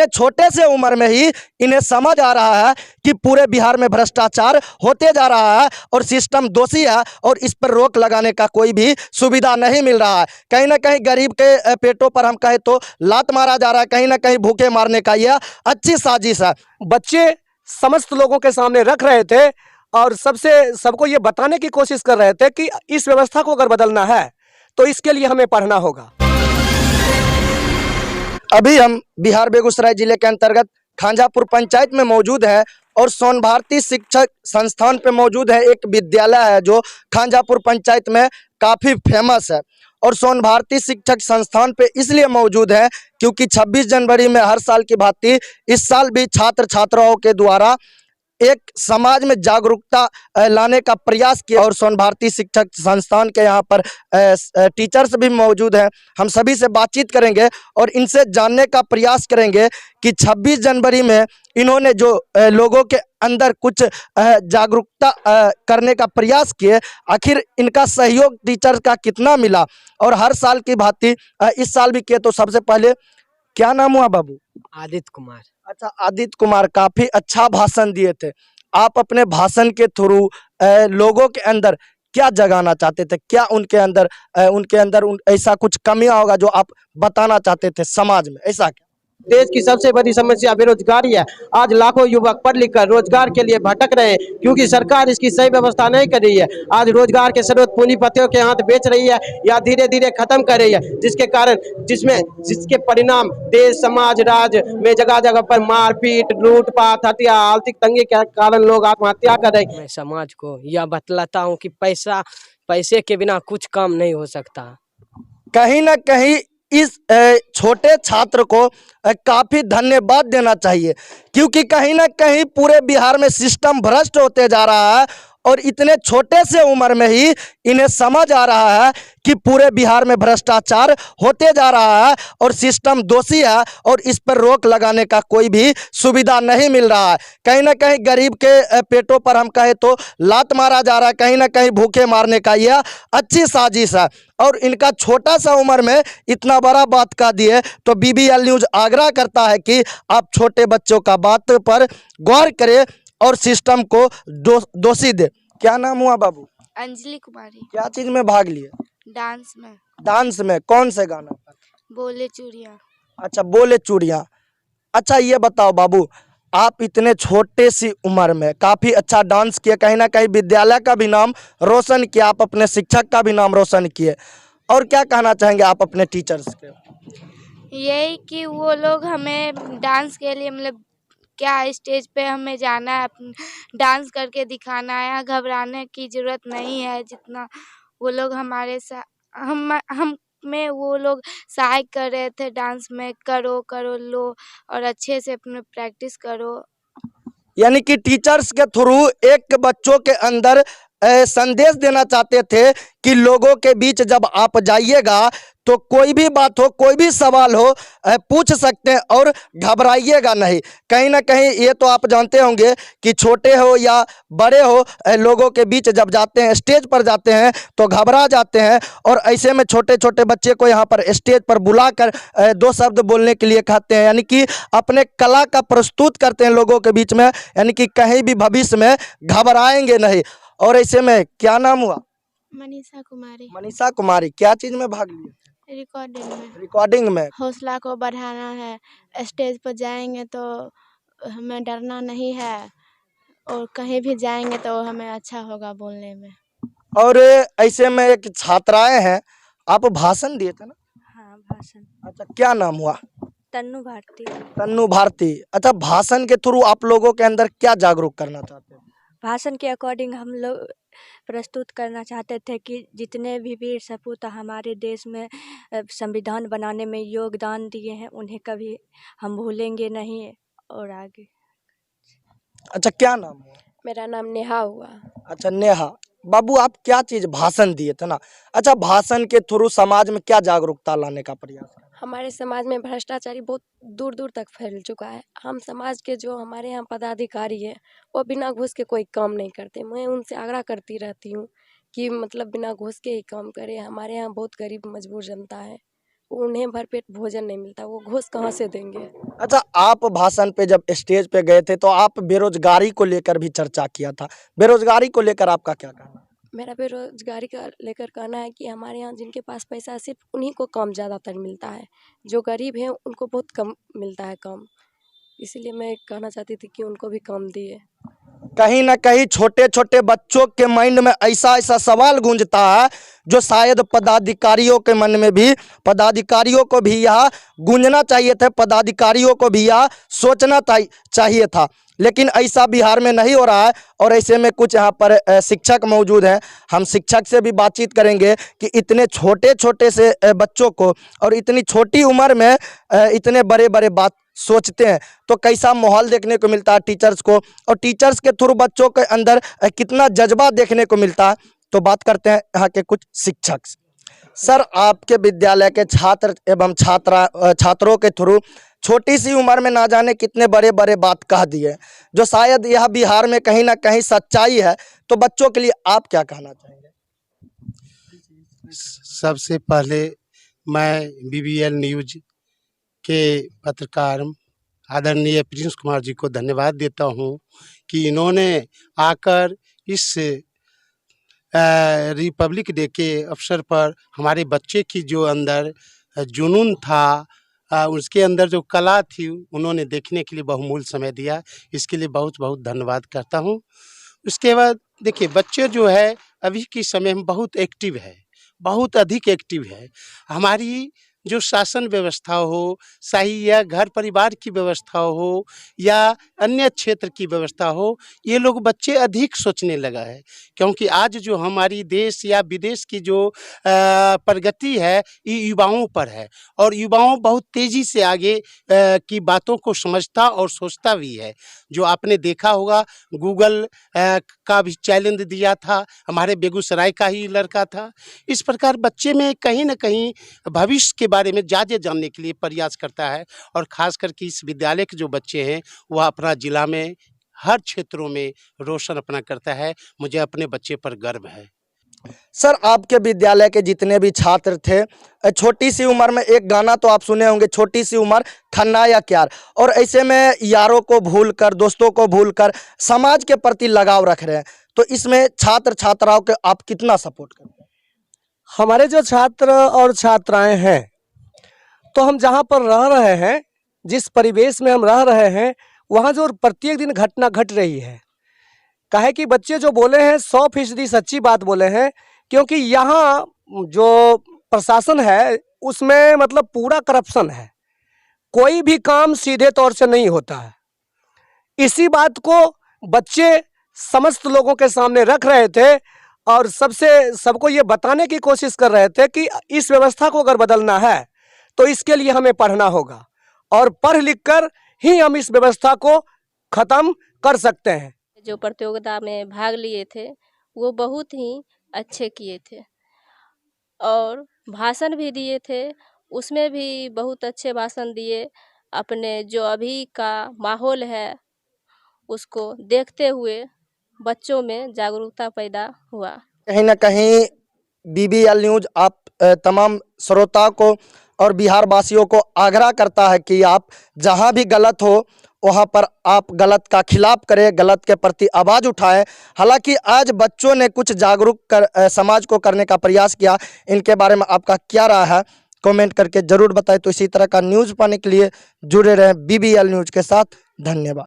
इतने छोटे से उम्र में ही इन्हें समझ आ रहा है कि पूरे बिहार में भ्रष्टाचार होते जा रहा है और सिस्टम दोषी है और इस पर रोक लगाने का कोई भी सुविधा नहीं मिल रहा है। कहीं ना कहीं गरीब के पेटों पर हम कहें तो लात मारा जा रहा है, कहीं ना कहीं भूखे मारने का यह अच्छी साजिश है। बच्चे समस्त लोगों के सामने रख रहे थे और सबको ये बताने की कोशिश कर रहे थे कि इस व्यवस्था को अगर बदलना है तो इसके लिए हमें पढ़ना होगा। अभी हम बिहार बेगूसराय जिले के अंतर्गत खांजापुर पंचायत में मौजूद है और सोन भारती शिक्षक संस्थान पे मौजूद है। एक विद्यालय है जो खांजापुर पंचायत में काफ़ी फेमस है और सोन भारती शिक्षक संस्थान पे इसलिए मौजूद है क्योंकि 26 जनवरी में हर साल की भांति इस साल भी छात्र छात्राओं के द्वारा एक समाज में जागरूकता लाने का प्रयास किया और सोन भारती शिक्षक संस्थान के यहाँ पर टीचर्स भी मौजूद हैं। हम सभी से बातचीत करेंगे और इनसे जानने का प्रयास करेंगे कि 26 जनवरी में इन्होंने जो लोगों के अंदर कुछ जागरूकता करने का प्रयास किए, आखिर इनका सहयोग टीचर का कितना मिला और हर साल की भांति इस साल भी किए। तो सबसे पहले क्या नाम हुआ बाबू? आदित्य कुमार। अच्छा, आदित्य कुमार, काफी अच्छा भाषण दिए थे। आप अपने भाषण के थ्रू लोगों के अंदर क्या जगाना चाहते थे? क्या उनके अंदर ऐसा कुछ कमियां होगा जो आप बताना चाहते थे समाज में, ऐसा क्या? देश की सबसे बड़ी समस्या बेरोजगारी है। आज लाखों युवक पढ़ लिख कर रोजगार के लिए भटक रहे हैं क्योंकि सरकार इसकी सही व्यवस्था नहीं कर रही है। आज रोजगार के स्रोत पूंजीपतियों के हाथ बेच रही है या धीरे धीरे खत्म कर रही है, जिसके परिणाम देश समाज राज्य में जगह जगह पर मारपीट लूटपाट हत्या आर्थिक तंगी के कारण लोग आत्महत्या कर रहे हैं। मैं समाज को यह बतलाता हूँ कि पैसे के बिना कुछ काम नहीं हो सकता। कहीं ना कहीं इस छोटे छात्र को काफी धन्यवाद देना चाहिए क्योंकि कहीं ना कहीं पूरे बिहार में सिस्टम भ्रष्ट होते जा रहा है और इतने छोटे से उम्र में ही इन्हें समझ आ रहा है कि पूरे बिहार में भ्रष्टाचार होते जा रहा है और सिस्टम दोषी है और इस पर रोक लगाने का कोई भी सुविधा नहीं मिल रहा है। कहीं ना कहीं गरीब के पेटों पर हम कहें तो लात मारा जा रहा है, कहीं ना कहीं भूखे मारने का यह अच्छी साजिश है और इनका छोटा सा उम्र में इतना बड़ा बात कह दिए। तो BBL न्यूज़ आग्रह करता है कि आप छोटे बच्चों का बात पर गौर करें और सिस्टम को दोषी दे। क्या नाम हुआ बाबू? अंजलि कुमारी। क्या चीज में भाग लिए? डांस में। डांस में कौन से गाना पर? बोले चूड़ियाँ। अच्छा, बोले चूड़ियाँ। अच्छा, ये बताओ बाबू, आप इतने छोटे सी उम्र में काफी अच्छा डांस किए, कहीं ना कहीं विद्यालय का भी नाम रोशन किया, आप अपने शिक्षक का भी नाम रोशन किए, और क्या कहना चाहेंगे आप अपने टीचर्स के? यही कि वो लोग हमें डांस के लिए मतलब क्या स्टेज पे हमें जाना है, डांस करके दिखाना है, घबराने की ज़रूरत नहीं है। जितना वो लोग हमारे साथ हम में वो लोग सहायता कर रहे थे डांस में, करो करो लो और अच्छे से अपने प्रैक्टिस करो। यानी कि टीचर्स के थ्रू एक बच्चों के अंदर संदेश देना चाहते थे कि लोगों के बीच जब आप जाइएगा तो कोई भी बात हो, कोई भी सवाल हो, पूछ सकते हैं और घबराइएगा नहीं। कहीं ना कहीं ये तो आप जानते होंगे कि छोटे हो या बड़े हो, लोगों के बीच जब जाते हैं, स्टेज पर जाते हैं तो घबरा जाते हैं और ऐसे में छोटे छोटे बच्चे को यहाँ पर स्टेज पर बुलाकर 2 शब्द बोलने के लिए कहते हैं, यानी कि अपने कला का प्रस्तुत करते हैं लोगों के बीच में, यानी कि कहीं भी भविष्य में घबराएंगे नहीं। और ऐसे में क्या नाम हुआ? मनीषा कुमारी। मनीषा कुमारी, क्या चीज में भाग लिए? रिकॉर्डिंग में। हौसला को बढ़ाना है, स्टेज पर जाएंगे तो हमें डरना नहीं है और कहीं भी जाएंगे तो हमें अच्छा होगा बोलने में। और ऐसे में एक छात्राएं हैं, आप भाषण दिए थे ना? हाँ, भाषण। अच्छा, क्या नाम हुआ? तन्नू भारती। तन्नू भारती। अच्छा, भाषण के थ्रू आप लोगों के अंदर क्या जागरूक करना चाहते हैं? भाषण के अकॉर्डिंग हम लोग प्रस्तुत करना चाहते थे कि जितने भी वीर सपूत हमारे देश में संविधान बनाने में योगदान दिए हैं उन्हें कभी हम भूलेंगे नहीं। और आगे। अच्छा, क्या नाम हुआ? मेरा नाम नेहा हुआ। अच्छा, नेहा। बाबू, आप क्या चीज भाषण दिए थे ना? अच्छा, भाषण के थ्रू समाज में क्या जागरूकता लाने का प्रयास कर? हमारे समाज में भ्रष्टाचारी बहुत दूर दूर तक फैल चुका है। हम समाज के जो हमारे यहाँ पदाधिकारी है वो बिना घूस के कोई काम नहीं करते। मैं उनसे आग्रह करती रहती हूँ कि मतलब बिना घूस के ही काम करें। हमारे यहाँ बहुत गरीब मजबूर जनता है, उन्हें भरपेट भोजन नहीं मिलता, वो घूस कहाँ से देंगे। अच्छा, आप भाषण पे जब स्टेज पे गए थे तो आप बेरोजगारी को लेकर भी चर्चा किया था। बेरोजगारी को लेकर आपका क्या कहना है? मेरा बेरोजगारी का लेकर कहना है कि हमारे यहाँ जिनके पास पैसा है सिर्फ उन्हीं को काम ज़्यादातर मिलता है, जो गरीब हैं उनको बहुत कम मिलता है काम। इसीलिए मैं कहना चाहती थी कि उनको भी काम दिए। कहीं ना कहीं छोटे छोटे बच्चों के माइंड में ऐसा ऐसा सवाल गूंजता है जो शायद पदाधिकारियों के मन में भी, पदाधिकारियों को भी यह गूंजना चाहिए था, पदाधिकारियों को भी यह सोचना चाहिए था, लेकिन ऐसा बिहार में नहीं हो रहा है। और ऐसे में कुछ यहाँ पर शिक्षक मौजूद हैं, हम शिक्षक से भी बातचीत करेंगे कि इतने छोटे छोटे से बच्चों को और इतनी छोटी उम्र में इतने बड़े बड़े बात सोचते हैं तो कैसा माहौल देखने को मिलता है टीचर्स को, और टीचर्स के थ्रू बच्चों के अंदर कितना जज्बा देखने को मिलता है। तो बात करते हैं यहाँ के कुछ शिक्षक से। सर, आपके विद्यालय के छात्र एवं छात्रों के थ्रू छोटी सी उम्र में ना जाने कितने बड़े बड़े बात कह दिए, जो शायद यह बिहार में कहीं ना कहीं सच्चाई है। तो बच्चों के लिए आप क्या कहना चाहेंगे? सबसे पहले मैं BBL न्यूज के पत्रकार आदरणीय प्रिंस कुमार जी को धन्यवाद देता हूं कि इन्होंने आकर इस रिपब्लिक डे के अवसर पर हमारे बच्चे की जो अंदर जुनून था, उसके अंदर जो कला थी, उन्होंने देखने के लिए बहुमूल्य समय दिया। इसके लिए बहुत बहुत धन्यवाद करता हूं। उसके बाद देखिए, बच्चे जो है अभी के समय में बहुत एक्टिव है, बहुत अधिक एक्टिव है। हमारी जो शासन व्यवस्था हो, चाहे या घर परिवार की व्यवस्था हो या अन्य क्षेत्र की व्यवस्था हो, ये लोग बच्चे अधिक सोचने लगा है। क्योंकि आज जो हमारी देश या विदेश की जो प्रगति है, ये युवाओं पर है, और युवाओं बहुत तेज़ी से आगे की बातों को समझता और सोचता भी है। जो आपने देखा होगा, गूगल का भी चैलेंज दिया था, हमारे बेगूसराय का ही लड़का था। इस प्रकार बच्चे में कहीं ना कहीं भविष्य के बारे में ज़्यादा जानने के लिए प्रयास करता है, और ख़ास करके इस विद्यालय के जो बच्चे हैं वह अपना जिला में हर क्षेत्रों में रोशन अपना करता है। मुझे अपने बच्चे पर गर्व है। सर, आपके विद्यालय के जितने भी छात्र थे, छोटी सी उम्र में एक गाना तो आप सुने होंगे, छोटी सी उम्र खन्ना या क्यार, और ऐसे में यारों को भूलकर, दोस्तों को भूलकर समाज के प्रति लगाव रख रहे हैं। तो इसमें छात्र छात्राओं के आप कितना सपोर्ट करते हैं? हमारे जो छात्र और छात्राएं हैं, तो हम जहाँ पर रह रहे हैं, जिस परिवेश में हम रह रहे हैं, वहाँ जो प्रत्येक दिन घटना घट रही है, काहे कि बच्चे जो बोले हैं 100% सच्ची बात बोले हैं। क्योंकि यहाँ जो प्रशासन है उसमें मतलब पूरा करप्शन है, कोई भी काम सीधे तौर से नहीं होता है। इसी बात को बच्चे समस्त लोगों के सामने रख रहे थे और सबको ये बताने की कोशिश कर रहे थे कि इस व्यवस्था को अगर बदलना है तो इसके लिए हमें पढ़ना होगा, और पढ़ लिख कर ही हम इस व्यवस्था को ख़त्म कर सकते हैं। जो प्रतियोगिता में भाग लिए थे वो बहुत ही अच्छे किए थे, और भाषण भी दिए थे, उसमें भी बहुत अच्छे भाषण दिए। अपने जो अभी का माहौल है उसको देखते हुए बच्चों में जागरूकता पैदा हुआ। कहीं ना कहीं BBL न्यूज़ आप तमाम श्रोताओं को और बिहार वासियों को आग्रह करता है कि आप जहां भी गलत हो वहां पर आप गलत का खिलाफ करें, गलत के प्रति आवाज़ उठाएं। हालांकि आज बच्चों ने कुछ जागरूक कर समाज को करने का प्रयास किया। इनके बारे में आपका क्या राय है, कमेंट करके ज़रूर बताएं। तो इसी तरह का न्यूज़ पाने के लिए जुड़े रहें BBL न्यूज़ के साथ। धन्यवाद।